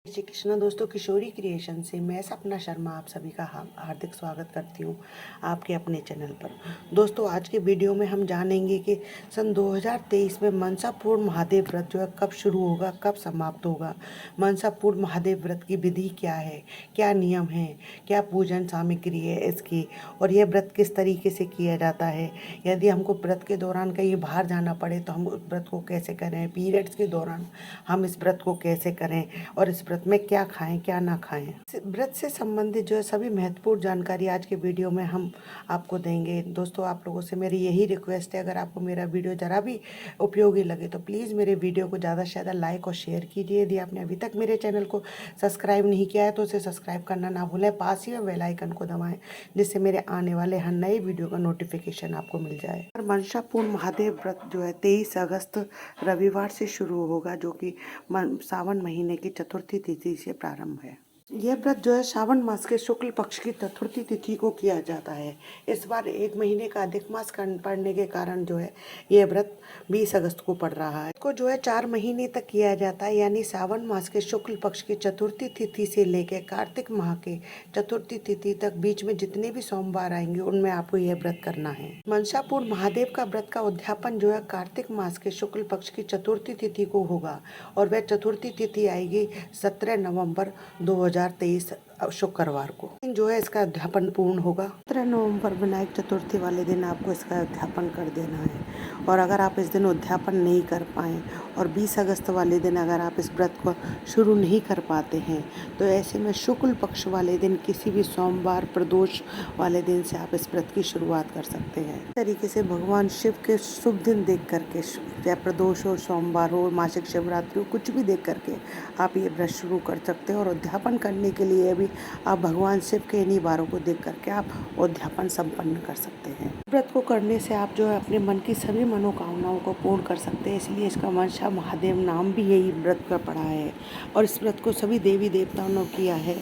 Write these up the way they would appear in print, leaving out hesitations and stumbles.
श्री कृष्णा दोस्तों, किशोरी क्रिएशन से मैं सपना शर्मा आप सभी का हार्दिक स्वागत करती हूँ आपके अपने चैनल पर। दोस्तों, आज के वीडियो में हम जानेंगे कि सन 2023 में मनसापूर्ण महादेव व्रत जो है कब शुरू होगा, कब समाप्त होगा। मनसापूर्ण महादेव व्रत की विधि क्या है, क्या नियम है, क्या पूजन सामग्री है इसकी, और यह व्रत किस तरीके से किया जाता है। यदि हमको व्रत के दौरान कहीं बाहर जाना पड़े तो हम उस व्रत को कैसे करें, पीरियड्स के दौरान हम इस व्रत को कैसे करें, और इस व्रत में क्या खाएं क्या ना खाएं। व्रत से संबंधित जो है सभी महत्वपूर्ण जानकारी आज के वीडियो में हम आपको देंगे। दोस्तों, आप लोगों से मेरी यही रिक्वेस्ट है, अगर आपको मेरा वीडियो ज़रा भी उपयोगी लगे तो प्लीज़ मेरे वीडियो को ज़्यादा से ज़्यादा लाइक और शेयर कीजिए। यदि आपने अभी तक मेरे चैनल को सब्सक्राइब नहीं किया है तो उसे सब्सक्राइब करना ना भूलें, पास ही में बेल आइकन को दबाएं जिससे मेरे आने वाले हर नए वीडियो का नोटिफिकेशन आपको मिल जाए। और मनसापूर्ण महादेव व्रत जो है 23 अगस्त रविवार से शुरू होगा, जो कि सावन महीने की चतुर्थी तिथि से प्रारंभ है। यह व्रत जो है श्रावण मास के शुक्ल पक्ष की चतुर्थी तिथि को किया जाता है। इस बार 1 महीने का अधिक मास पड़ने के कारण जो है यह व्रत 20 अगस्त को पड़ रहा है। इसको जो है 4 महीने तक किया जाता है, यानी श्रावण मास के शुक्ल पक्ष की चतुर्थी तिथि से लेकर कार्तिक माह के चतुर्थी तिथि तक बीच में जितने भी सोमवार आएंगे उनमें आपको यह व्रत करना है। मनसापूर्ण महादेव का व्रत का उद्यापन जो है कार्तिक मास के शुक्ल पक्ष की चतुर्थी तिथि को होगा, और वह चतुर्थी तिथि आएगी 17 नवंबर 2023 शुक्रवार को जो है इसका अध्यापन पूर्ण होगा। 17 नवंबर विनायक चतुर्थी वाले दिन आपको इसका अध्यापन कर देना है। और अगर आप इस दिन अध्यापन नहीं कर पाएँ और 20 अगस्त वाले दिन अगर आप इस व्रत को शुरू नहीं कर पाते हैं तो ऐसे में शुक्ल पक्ष वाले दिन किसी भी सोमवार प्रदोष वाले दिन से आप इस व्रत की शुरुआत कर सकते हैं। इस तरीके से भगवान शिव के शुभ दिन देख करके, चाहे प्रदोष हो, सोमवार हो, मासिक शिवरात्रि हो, कुछ भी देख करके आप ये व्रत शुरू कर सकते हैं। और अध्यापन करने के लिए भी आप भगवान शिव के इन्हीं वारों को देख करके आप अध्यापन संपन्न कर सकते हैं। व्रत को करने से आप जो है अपने मन की सभी मनोकामनाओं को पूर्ण कर सकते हैं, इसलिए इसका मनसा महादेव नाम भी यही व्रत का पड़ा है। और इस व्रत को सभी देवी देवताओं ने किया है।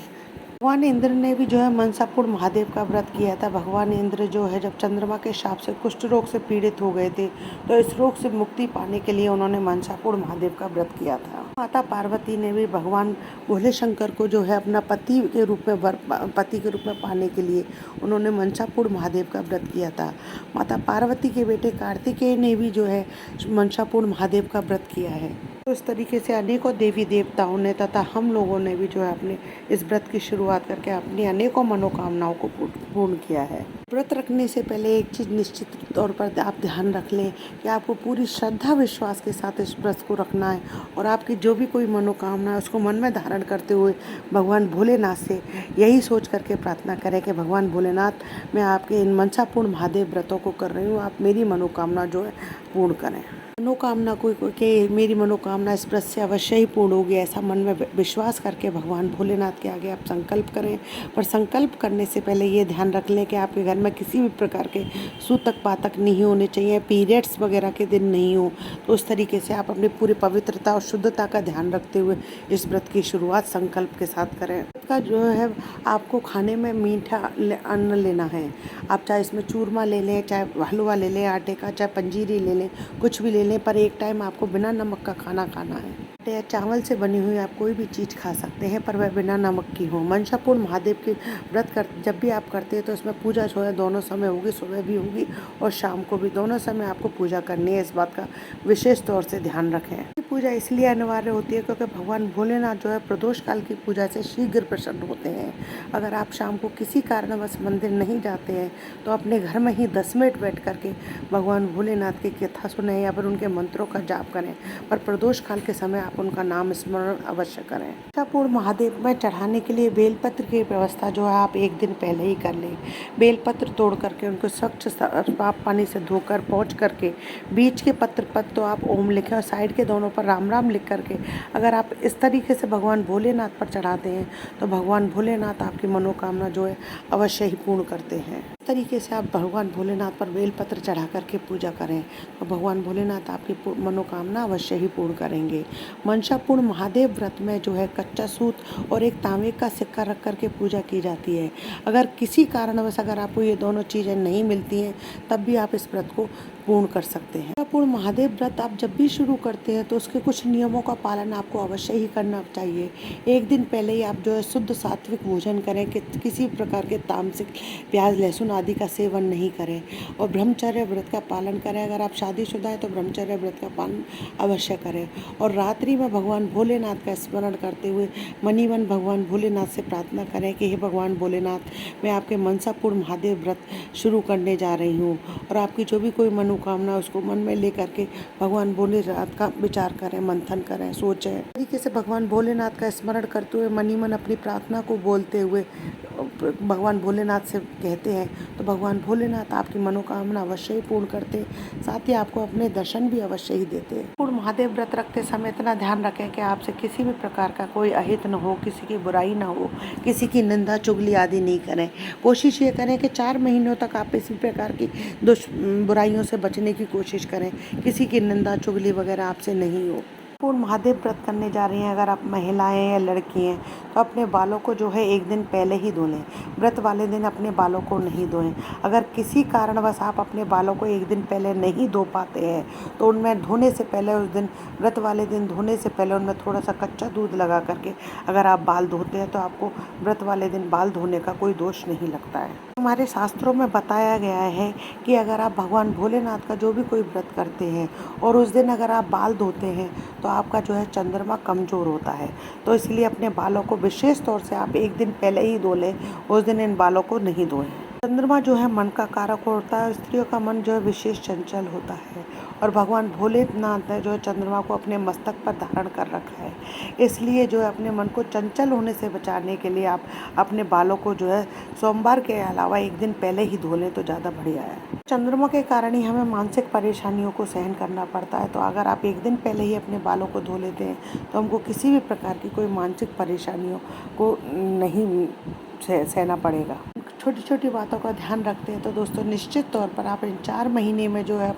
भगवान इंद्र ने भी जो है मनसापूर्ण महादेव का व्रत किया था। भगवान इंद्र जो है जब चंद्रमा के शाप से कुष्ठ रोग से पीड़ित हो गए थे तो इस रोग से मुक्ति पाने के लिए उन्होंने मनसापूर्ण महादेव का व्रत किया था। माता पार्वती ने भी भगवान भोले शंकर को जो है अपना पति के रूप में पाने के लिए उन्होंने मनसापूर्ण महादेव का व्रत किया था। माता पार्वती के बेटे कार्तिकेय ने भी जो है मनसापूर्ण महादेव का व्रत किया है। तो इस तरीके से अनेकों देवी देवताओं ने तथा हम लोगों ने भी जो है अपने इस व्रत की शुरुआत करके अपनी अनेकों मनोकामनाओं को पूर्ण किया है। व्रत रखने से पहले एक चीज़ निश्चित तौर पर आप ध्यान रख लें कि आपको पूरी श्रद्धा विश्वास के साथ इस व्रत को रखना है, और आपकी जो भी कोई मनोकामना है उसको मन में धारण करते हुए भगवान भोलेनाथ से यही सोच करके प्रार्थना करें कि भगवान भोलेनाथ, मैं आपके इन मनसापूर्ण महादेव व्रतों को कर रही हूँ, आप मेरी मनोकामना जो है पूर्ण करें। मनोकामना कि मेरी मनोकामना इस व्रत से अवश्य ही पूर्ण होगी, ऐसा मन में विश्वास करके भगवान भोलेनाथ के आगे आप संकल्प करें। पर संकल्प करने से पहले ये ध्यान रख लें कि आपके घर में किसी भी प्रकार के सूतक पातक नहीं होने चाहिए, पीरियड्स वगैरह के दिन नहीं हो। तो उस तरीके से आप अपनी पूरी पवित्रता और शुद्धता का ध्यान रखते हुए इस व्रत की शुरुआत संकल्प के साथ करें। का जो है आपको खाने में मीठा अन्न लेना है। आप चाहे इसमें चूरमा ले लें, चाहे हलवा ले लें आटे का, चाहे पंजीरी ले लें, कुछ भी ले लें, पर एक टाइम आपको बिना नमक का खाना खाना है। आटे या चावल से बनी हुई आप कोई भी चीज़ खा सकते हैं, पर वह बिना नमक की हो। मनसापूर्ण महादेव की व्रत जब भी आप करते हैं तो इसमें पूजा जो है दोनों समय होगी, सुबह भी होगी और शाम को भी, दोनों समय आपको पूजा करनी है। इस बात का विशेष तौर से ध्यान रखें। पूजा इसलिए अनिवार्य होती है क्योंकि भगवान भोलेनाथ जो है प्रदोष काल की पूजा से शीघ्र प्रसन्न होते हैं। अगर आप शाम को किसी कारणवश मंदिर नहीं जाते हैं तो अपने घर में ही 10 मिनट बैठ करके भगवान भोलेनाथ की कथा सुने या फिर उनके मंत्रों का जाप करें, पर प्रदोष काल के समय आप उनका नाम स्मरण अवश्य करें। मनसापूर्ण महादेव में चढ़ाने के लिए बेलपत्र की व्यवस्था जो है आप एक दिन पहले ही कर लें। बेलपत्र तोड़ करके उनको स्वच्छ साफ पानी से धोकर पोंछ करके बीच के पत्र पर तो आप ओम लिखें और साइड के दोनों पर राम राम लिख करके अगर आप इस तरीके से भगवान भोलेनाथ पर चढ़ाते हैं तो भगवान भोलेनाथ आपकी मनोकामना जो है अवश्य ही पूर्ण करते हैं। तरीके से आप भगवान भोलेनाथ पर बेलपत्र चढ़ा करके पूजा करें तो भगवान भोलेनाथ आपकी मनोकामना अवश्य ही पूर्ण करेंगे। मनसापूर्ण महादेव व्रत में जो है कच्चा सूत और एक तांबे का सिक्का रख करके पूजा की जाती है। अगर किसी कारणवश अगर आपको ये दोनों चीज़ें नहीं मिलती हैं तब भी आप इस व्रत को पूर्ण कर सकते हैं। पूर्ण महादेव व्रत आप जब भी शुरू करते हैं तो उसके कुछ नियमों का पालन आपको अवश्य ही करना चाहिए। एक दिन पहले ही आप जो है शुद्ध सात्विक भोजन करें कि किसी प्रकार के तामसिक प्याज लहसुन आदि का सेवन नहीं करें और ब्रह्मचर्य व्रत का पालन करें। अगर आप शादीशुदा हैं तो ब्रह्मचर्य व्रत का पालन अवश्य करें और रात्रि में भगवान भोलेनाथ का स्मरण करते हुए मनी मन भगवान भोलेनाथ से प्रार्थना करें कि हे भगवान भोलेनाथ, मैं आपके मनसापूर्ण महादेव व्रत शुरू करने जा रही हूँ और आपकी जो भी कोई मनोकामना उसको मन में लेकर के भगवान भोलेनाथ का विचार करें, मंथन करें, सोचें। तरीके से भगवान भोलेनाथ का स्मरण करते हुए मनी मन अपनी प्रार्थना को बोलते हुए भगवान भोलेनाथ से कहते हैं तो भगवान भोलेनाथ आपकी मनोकामना अवश्य ही पूर्ण करते, साथ ही आपको अपने दर्शन भी अवश्य ही देते। पूर्ण महादेव व्रत रखते समय इतना ध्यान रखें कि आपसे किसी भी प्रकार का कोई अहित न हो, किसी की बुराई ना हो, किसी की निंदा चुगली आदि नहीं करें। कोशिश ये करें कि 4 महीनों तक आप इसी प्रकार की बुराइयों से बचने की कोशिश करें, किसी की निंदा चुगली वगैरह आपसे नहीं हो। पूर्ण महादेव व्रत करने जा रही हैं अगर आप महिलाएं या लड़की हैं तो अपने बालों को जो है एक दिन पहले ही धो लें। व्रत वाले दिन अपने बालों को नहीं धोएं। अगर किसी कारणवश आप अपने बालों को एक दिन पहले नहीं धो पाते हैं तो उनमें धोने से पहले उस दिन व्रत वाले दिन धोने से पहले उनमें थोड़ा सा कच्चा दूध लगा करके अगर आप बाल धोते हैं तो आपको व्रत वाले दिन बाल धोने का कोई दोष नहीं लगता है। हमारे शास्त्रों में बताया गया है कि अगर आप भगवान भोलेनाथ का जो भी कोई व्रत करते हैं और उस दिन अगर आप बाल धोते हैं तो आपका जो है चंद्रमा कमज़ोर होता है, तो इसलिए अपने बालों को विशेष तौर से आप एक दिन पहले ही धो लें, उस दिन इन बालों को नहीं धोएं। चंद्रमा जो है मन का कारक होता है, स्त्रियों का मन जो है विशेष चंचल होता है और भगवान भोलेनाथ ने जो है चंद्रमा को अपने मस्तक पर धारण कर रखा है, इसलिए जो है अपने मन को चंचल होने से बचाने के लिए आप अपने बालों को जो है सोमवार के अलावा एक दिन पहले ही धो लें तो ज़्यादा बढ़िया है। चंद्रमा के कारण ही हमें मानसिक परेशानियों को सहन करना पड़ता है, तो अगर आप एक दिन पहले ही अपने बालों को धो लेते हैं तो हमको किसी भी प्रकार की कोई मानसिक परेशानियों को नहीं सहना पड़ेगा। छोटी छोटी बातों का ध्यान रखते हैं तो दोस्तों निश्चित तौर पर आप इन 4 महीने में जो है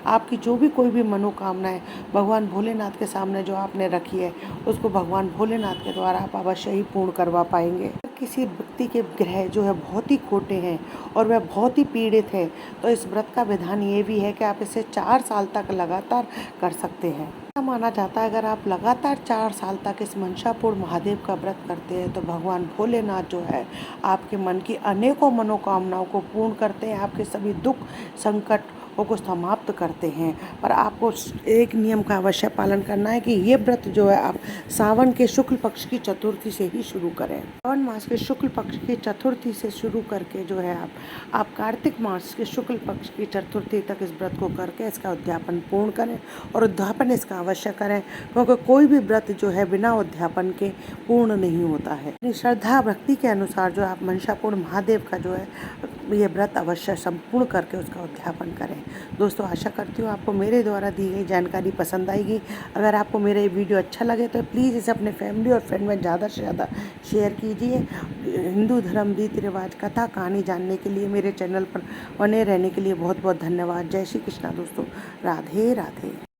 आपकी जो भी कोई भी मनोकामनाएं भगवान भोलेनाथ के सामने जो आपने रखी है उसको भगवान भोलेनाथ के द्वारा आप अवश्य ही पूर्ण करवा पाएंगे। किसी व्यक्ति के ग्रह जो है बहुत ही खोटे हैं और वह बहुत ही पीड़ित है तो इस व्रत का विधान ये भी है कि आप इसे 4 साल तक लगातार कर सकते हैं। ऐसा माना जाता है अगर आप लगातार 4 साल तक इस मनसापूर्ण महादेव का व्रत करते हैं तो भगवान भोलेनाथ जो है आपके मन की अनेकों मनोकामनाओं को पूर्ण करते हैं, आपके सभी दुख संकट को समाप्त करते हैं। पर आपको एक नियम का अवश्य पालन करना है कि ये व्रत जो है आप सावन के शुक्ल पक्ष की चतुर्थी से ही शुरू करें। सावन मास के शुक्ल पक्ष की चतुर्थी से शुरू करके जो है आप कार्तिक मास के शुक्ल पक्ष की चतुर्थी तक इस व्रत को करके इसका उद्यापन पूर्ण करें और उद्यापन इसका अवश्य करें, क्योंकि कोई भी व्रत जो है बिना उद्यापन के पूर्ण नहीं होता है। श्रद्धा भक्ति के अनुसार जो आप मनसापूर्ण महादेव का जो है ये व्रत अवश्य संपूर्ण करके उसका उद्यापन करें। दोस्तों आशा करती हूँ आपको मेरे द्वारा दी गई जानकारी पसंद आएगी। अगर आपको मेरा ये वीडियो अच्छा लगे तो प्लीज़ इसे अपने फैमिली और फ्रेंड में ज़्यादा से ज़्यादा शेयर कीजिए। हिंदू धर्म रीति रिवाज कथा कहानी जानने के लिए मेरे चैनल पर बने रहने के लिए बहुत बहुत धन्यवाद। जय श्री कृष्णा दोस्तों, राधे राधे।